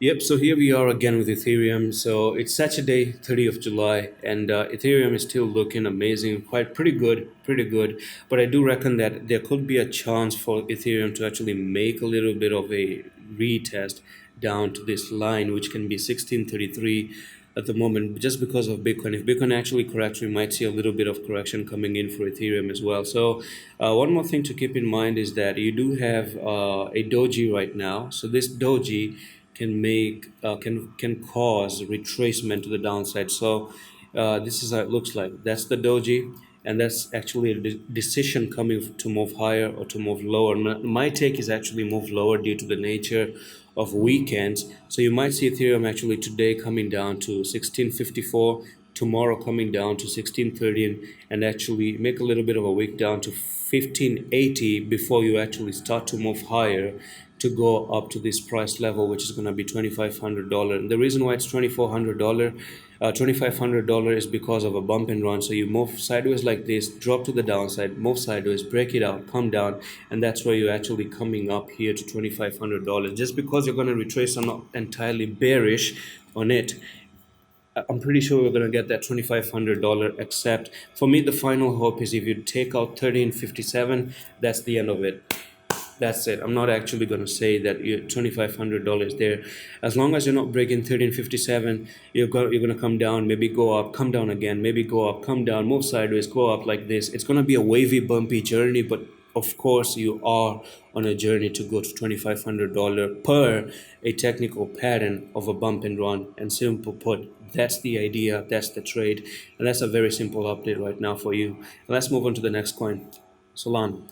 Yep, so here we are again with Ethereum. So it's Saturday, 30th of July, and Ethereum is still looking amazing, quite pretty good, pretty good. But I do reckon that there could be a chance for Ethereum to actually make a little bit of a retest down to this line, which can be 1633 at the moment, just because of Bitcoin. If Bitcoin actually corrects, we might see a little bit of correction coming in for Ethereum as well. So one more thing to keep in mind is that you do have a doji right now. So this doji can cause retracement to the downside. So this is how it looks like. That's the doji, and that's actually a decision coming to move higher or to move lower. My take is actually move lower due to the nature of weekends. So you might see Ethereum actually today coming down to 1654, tomorrow coming down to 1613, and actually make a little bit of a wick down to 1580 before you actually start to move higher to go up to this price level, which is going to be $2,500. And the reason why it's $2,400, $2,500 is because of a bump and run. So you move sideways like this, drop to the downside, move sideways, break it out, come down, and that's where you're actually coming up here to $2,500. Just because you're going to retrace, I'm not entirely bearish on it. I'm pretty sure we're going to get that $2,500, except for me, the final hope is if you take out 1357, that's the end of it. That's it. I'm not actually going to say that you're $2,500 there. As long as you're not breaking 1357, you're going to come down, maybe go up, come down again, maybe go up, come down, move sideways, go up like this. It's going to be a wavy, bumpy journey, but of course you are on a journey to go to $2,500 per a technical pattern of a bump and run. And simple put, that's the idea, that's the trade, and that's a very simple update right now for you. Let's move on to the next coin, Solana.